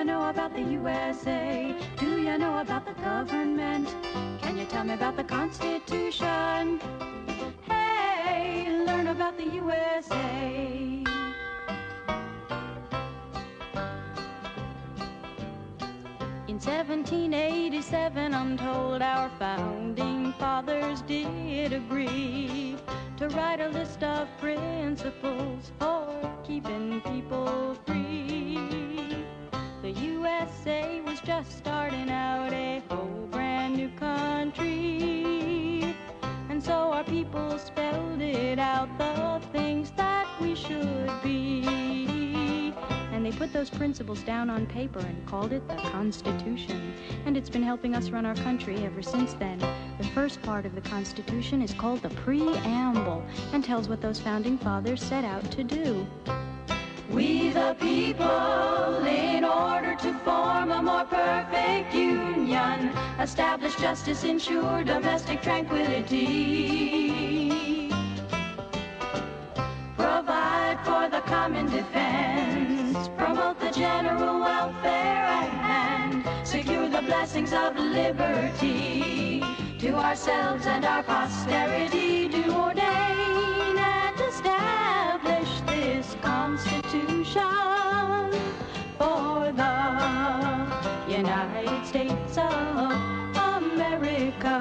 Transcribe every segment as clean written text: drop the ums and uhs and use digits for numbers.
know about the USA? Do you know about the government? Can you tell me about the Constitution? Hey, learn about the USA. In 1787, I'm told our founding fathers did agree to write a list of principles for keeping people free. The USA was just starting out, a whole brand new country, and so our people spelled it out, the things that we should be. And they put those principles down on paper and called it the Constitution. And it's been helping us run our country ever since then. The first part of the Constitution is called the Preamble and tells what those founding fathers set out to do. We the people, in order to form a more perfect union, establish justice, ensure domestic tranquility, provide for the common defense, promote the general welfare, and secure the blessings of liberty to ourselves and our posterity, to ordain and establish this Constitution for the United States of America.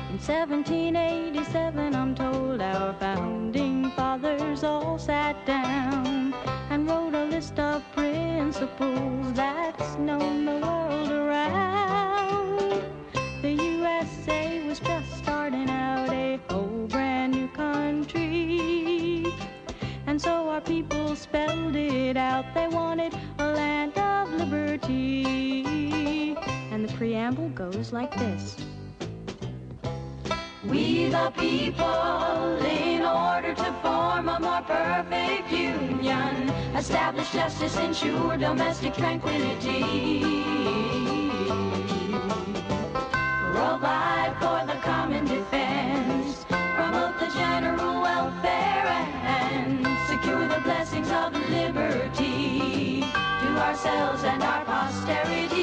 In 1787, I'm told our founding fathers all sat down and wrote a list of principles that's known the world around. The USA was just starting out, a whole brand new country, and so our people spelled it out. They wanted a land of liberty, and the preamble goes like this. We the people, in order to form a more perfect union, establish justice, ensure domestic tranquility, provide for the common defense, promote the general welfare, and secure the blessings of liberty to ourselves and our posterity.